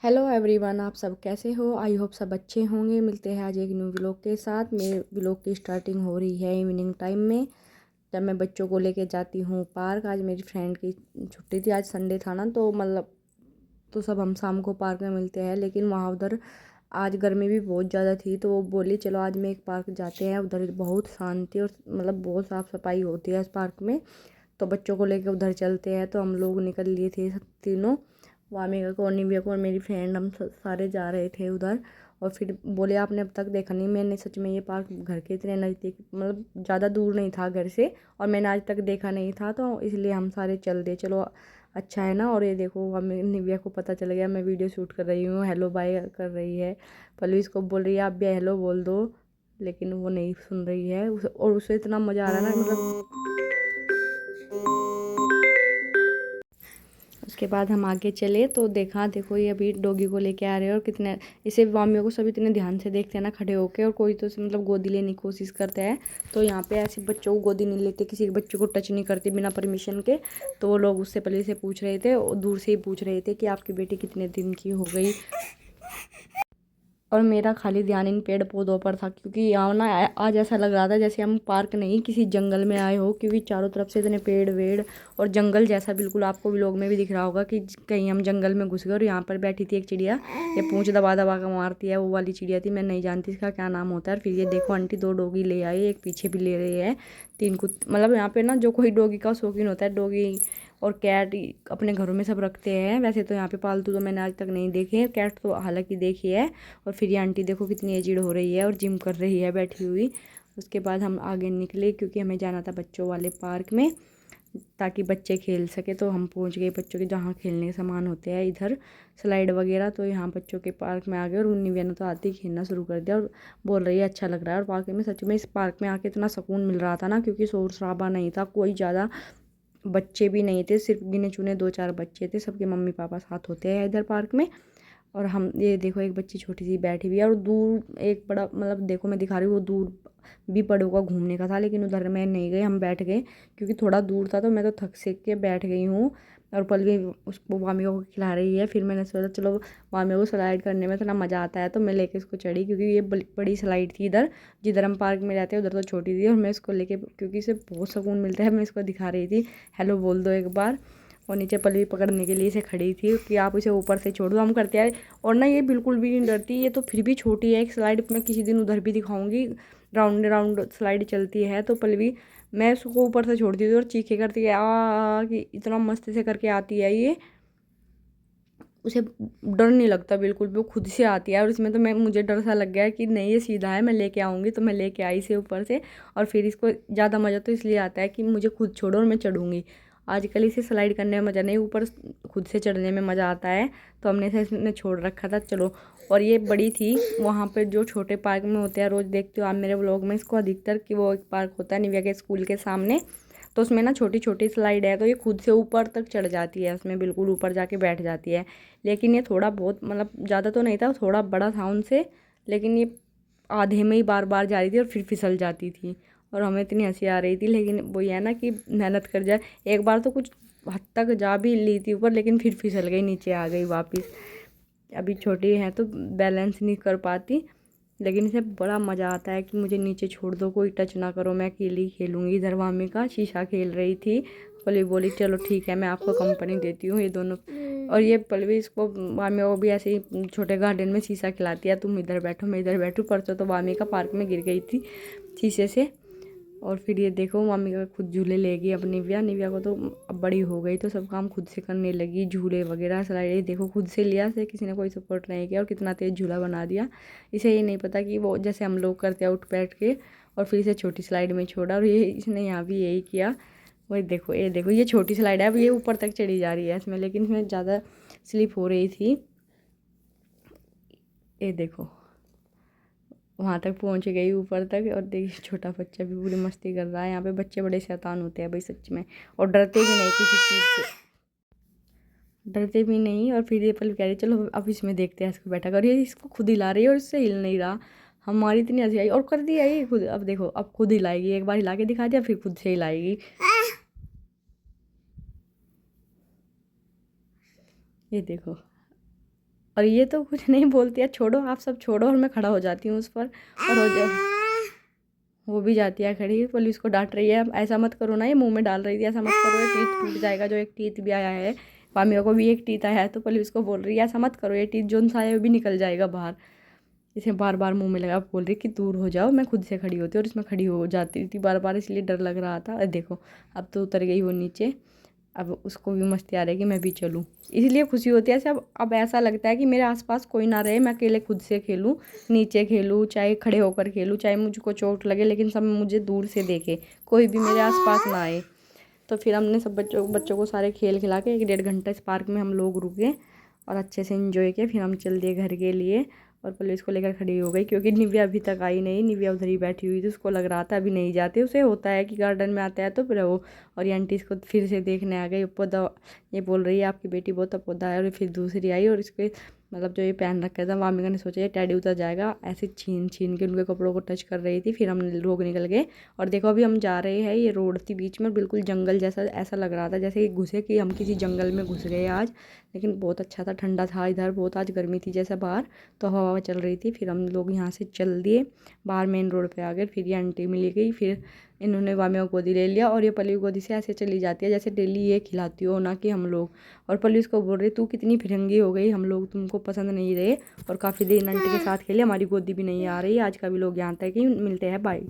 Hello everyone, आप सब कैसे हो। आई होप सब अच्छे होंगे। मिलते हैं आज एक न्यू व्लॉग के साथ। मेरे व्लॉग की स्टार्टिंग हो रही है इवनिंग टाइम में, जब मैं बच्चों को लेके जाती हूँ पार्क। आज मेरी फ्रेंड की छुट्टी थी, आज संडे था ना, तो तो सब हम शाम को पार्क में मिलते हैं। लेकिन वहाँ उधर आज गर्मी भी बहुत ज़्यादा थी, तो वो बोली चलो आज में एक पार्क जाते हैं। उधर बहुत शांति और बहुत साफ़ सफाई होती है इस पार्क में, तो बच्चों को लेकर उधर चलते हैं। तो हम लोग निकल लिए थे तीनों, वामिका को, निव्या को और मेरी फ्रेंड। हम सारे जा रहे थे उधर। और फिर बोले आपने अब तक देखा नहीं। मैंने सच में ये पार्क घर के इतने नज़दीक, ज़्यादा दूर नहीं था घर से, और मैंने आज तक देखा नहीं था, तो इसलिए हम सारे चल दे चलो अच्छा है ना। और ये देखो, हमें निव्या को पता चल गया मैं वीडियो शूट कर रही हूँ, हेलो बाय कर रही है। पल्लवी इसको बोल रही है आप भी हेलो बोल दो, लेकिन वो नहीं सुन रही है। और उसे इतना मज़ा आ रहा है ना, उसके बाद हम आगे चले तो देखो ये अभी डॉगी को लेके आ रहे हैं। और कितने इसे मम्मियों को सब इतने ध्यान से देखते हैं ना खड़े होके, और कोई तो गोदी लेने की कोशिश करता है। तो यहाँ पे ऐसे बच्चों को गोदी नहीं लेते, किसी के बच्चों को टच नहीं करते बिना परमिशन के। तो वो लोग उससे पहले से पूछ रहे थे, और दूर से ही पूछ रहे थे कि आपकी बेटी कितने दिन की हो गई। और मेरा खाली ध्यान इन पेड़ पौधों पर था, क्योंकि यहाँ ना आज ऐसा लग रहा था जैसे हम पार्क नहीं किसी जंगल में आए हो, क्योंकि चारों तरफ से इतने पेड़ वेड़ और जंगल जैसा बिल्कुल। आपको व्लॉग में भी दिख रहा होगा कि कहीं हम जंगल में घुस गए। और यहाँ पर बैठी थी एक चिड़िया, ये पूंछ दबा दबा कर मारती है, वो वाली चिड़िया थी। मैं नहीं जानती इसका क्या नाम होता है। और फिर ये देखो आंटी 2 डॉगी ले आई, एक पीछे भी ले रही है, 3 यहाँ पे ना जो कोई डॉगी का शौकीन होता है, डॉगी और कैट अपने घरों में सब रखते हैं। वैसे तो यहाँ पे पालतू तो मैंने आज तक नहीं देखे हैं, कैट तो हालांकि देखी है। और फिर ये आंटी देखो कितनी एजिड हो रही है और जिम कर रही है बैठी हुई। उसके बाद हम आगे निकले, क्योंकि हमें जाना था बच्चों वाले पार्क में, ताकि बच्चे खेल सके। तो हम पहुंच गए बच्चों के जहाँ खेलने के सामान होते हैं, इधर स्लाइड वगैरह। तो यहाँ बच्चों के पार्क में आ गए, और निव्या ने तो आते ही खेलना शुरू कर दिया और बोल रही है अच्छा लग रहा है। और पार्क में सच में इस पार्क में आके इतना सुकून मिल रहा था ना, क्योंकि शोर शराबा नहीं था, कोई ज़्यादा बच्चे भी नहीं थे, सिर्फ गिने चुने 2-4 बच्चे थे। सबके मम्मी पापा साथ होते हैं इधर पार्क में। और हम ये देखो एक बच्ची छोटी सी बैठी हुई है, और दूर एक बड़ा देखो मैं दिखा रही हूँ, वो दूर भी बड़ों का घूमने का था, लेकिन उधर मैं नहीं गई, हम बैठ गए क्योंकि थोड़ा दूर था। तो मैं तो थक सेक के बैठ गई हूँ। और पल्लवी उसको वामियों को खिला रही है। फिर मैंने सोचा चलो वामियों को स्लाइड करने में इतना मज़ा आता है, तो मैं लेके उसको चढ़ी, क्योंकि ये बड़ी स्लाइड थी इधर, जिधर हम पार्क में रहते हैं उधर तो छोटी थी। और मैं इसको लेके, क्योंकि इसे बहुत सुकून मिलता है, मैं इसको दिखा रही थी हेलो बोल दो एक बार। और नीचे पल्लवी पकड़ने के लिए इसे खड़ी थी कि आप इसे ऊपर से छोड़ दो, हम करते हैं। और ना ये बिल्कुल भी नहीं डरती, ये तो फिर भी छोटी है। एक स्लाइड मैं किसी दिन उधर भी दिखाऊंगी, राउंड राउंड स्लाइड चलती है। तो पल्लवी मैं उसको ऊपर से छोड़ती थी और चीखे करती है कि इतना मस्ती से करके आती है ये, उसे डर नहीं लगता बिल्कुल भी, वो खुद से आती है। और इसमें तो मुझे डर सा लग गया कि नहीं ये सीधा है, मैं लेके आऊँगी। तो मैं लेके आई इसे ऊपर से। और फिर इसको ज़्यादा मज़ा तो इसलिए आता है कि मुझे खुद छोड़ो और मैं चढ़ूँगी। आजकल इसे स्लाइड करने में मज़ा नहीं, ऊपर खुद से चढ़ने में मज़ा आता है। तो हमने इसे इसने छोड़ रखा था चलो। और ये बड़ी थी वहाँ पर जो छोटे पार्क में होते हैं, रोज़ देखते हो आप मेरे व्लॉग में इसको अधिकतर, कि वो एक पार्क होता है निव्या के स्कूल के सामने। तो उसमें ना छोटी छोटी स्लाइड है, तो ये खुद से ऊपर तक चढ़ जाती है, उसमें बिल्कुल ऊपर जाके बैठ जाती है। लेकिन ये थोड़ा बहुत ज़्यादा तो नहीं था, थोड़ा बड़ा था उनसे, लेकिन ये आधे में ही बार बार जा रही थी और फिर फिसल जाती थी। और हमें इतनी हंसी आ रही थी, लेकिन वही है ना कि मेहनत कर जाए। एक बार तो कुछ हद तक जा भी ली थी ऊपर, लेकिन फिर फिसल गई, नीचे आ गई वापस। अभी छोटी है तो बैलेंस नहीं कर पाती, लेकिन इसे बड़ा मज़ा आता है कि मुझे नीचे छोड़ दो, कोई टच ना करो, मैं अकेली खेलूँगी। इधर वामी का शीशा खेल रही थी, पल्लवी बोली चलो ठीक है मैं आपको कंपनी देती हूँ, ये दोनों। और ये पल्लवी इसको वामी को भी ऐसे ही छोटे गार्डन में शीशा खिलाती है, तुम इधर बैठो मैं इधर बैठूँ। परसों तो वामी का पार्क में गिर गई थी शीशे से। और फिर ये देखो मम्मी का खुद झूले लेगी अब निव्या को तो अब बड़ी हो गई, तो सब काम खुद से करने लगी, झूले वगैरह स्लाइड देखो खुद से लिया से, किसी ने कोई सपोर्ट नहीं किया। और कितना तेज़ झूला बना दिया। इसे ये नहीं पता कि वो जैसे हम लोग करते हैं उठ बैठ के, और फिर इसे छोटी स्लाइड में छोड़ा, और ये इसने यहाँ भी यही किया। वही देखो ये छोटी स्लाइड है, अब ये ऊपर तक चढ़ी जा रही है इसमें, लेकिन इसमें ज़्यादा स्लिप हो रही थी। ये देखो वहाँ तक पहुँच गई ऊपर तक। और देखिए छोटा बच्चा भी पूरी मस्ती कर रहा है। यहाँ पे बच्चे बड़े शैतान होते हैं भाई सच में, और डरते भी नहीं किसी चीज़ से, डरते भी नहीं। और फिर ये पल कह रही चलो अब इसमें देखते हैं इसको बैठा कर, ये इसको खुद हिला रही है और इससे हिल नहीं रहा। हमारी इतनी हंसी आई, और कर दिया ये खुद। अब देखो अब खुद हिलाएगी, एक बार हिला के दिखा दिया फिर खुद से हिलाएगी। ये देखो और ये तो कुछ नहीं बोलती है, छोड़ो आप सब छोड़ो, और मैं खड़ा हो जाती हूँ उस पर और हो जा वो भी जाती है खड़ी। पुलिस को डांट रही है, ऐसा मत करो ना, ये मुंह में डाल रही थी, ऐसा मत करो, ये टीथ टूट जाएगा। जो एक टीथ भी आया है, मामिया को भी एक टीथ आया है, तो पुलिस को बोल रही है ऐसा मत करो, ये टीथ जो सा है वो भी निकल जाएगा बाहर। इसे बार बार मुंह में लगा बोल रही कि दूर हो जाओ। मैं खुद से खड़ी होती और इसमें खड़ी हो जाती थी बार बार, इसलिए डर लग रहा था। देखो अब तो उतर गई वो नीचे, अब उसको भी मस्ती आ रही है कि मैं भी चलूँ, इसलिए खुशी होती है। ऐसे अब ऐसा लगता है कि मेरे आसपास कोई ना रहे, मैं अकेले खुद से खेलूँ, नीचे खेलूँ, चाहे खड़े होकर खेलूँ, चाहे मुझको चोट लगे, लेकिन सब मुझे दूर से देखे, कोई भी मेरे आसपास ना आए। तो फिर हमने सब बच्चों को सारे खेल खिला के 1-1.5 घंटा इस पार्क में हम लोग रुके और अच्छे से एंजॉय किया। फिर हम चल दिए घर के लिए और पुलिस को लेकर खड़ी हो गई, क्योंकि निव्या अभी तक आई नहीं। निव्या उधर ही बैठी हुई थी, उसको लग रहा था अभी नहीं जाते, उसे होता है कि गार्डन में आता है तो फिर वो। और ये आंटी इसको फिर से देखने आ गई, पौधा ये बोल रही है आपकी बेटी बहुत पौधा है। और फिर दूसरी आई और इसके मतलब जो ये पहन रखा था, वामिका ने सोचा ये टैडी उतर जाएगा, ऐसे छीन छीन के उनके कपड़ों को टच कर रही थी। फिर हम लोग निकल गए और देखो अभी हम जा रहे हैं, ये रोड थी बीच में, बिल्कुल जंगल जैसा, ऐसा लग रहा था जैसे कि घुसे कि हम किसी जंगल में घुस गए आज। लेकिन बहुत अच्छा था, ठंडा था इधर बहुत, आज गर्मी थी जैसा बाहर, तो हवा चल रही थी। फिर हम लोग यहाँ से चल दिए बाहर मेन रोड पे आ गए। फिर ये आंटी मिली गई, फिर इन्होंने वामिया को गोदी ले लिया और ये पली गोदी से ऐसे चली जाती है जैसे डेली ये खिलाती हो, ना कि हम लोग। और पली उसको बोल रही तू कितनी फिरंगी हो गई, हम लोग तुमको पसंद नहीं रहे और काफ़ी देर आंटी के साथ खेले, हमारी गोदी भी नहीं आ रही। आज का भी लोग यहाँ तक ही, मिलते हैं, बाय।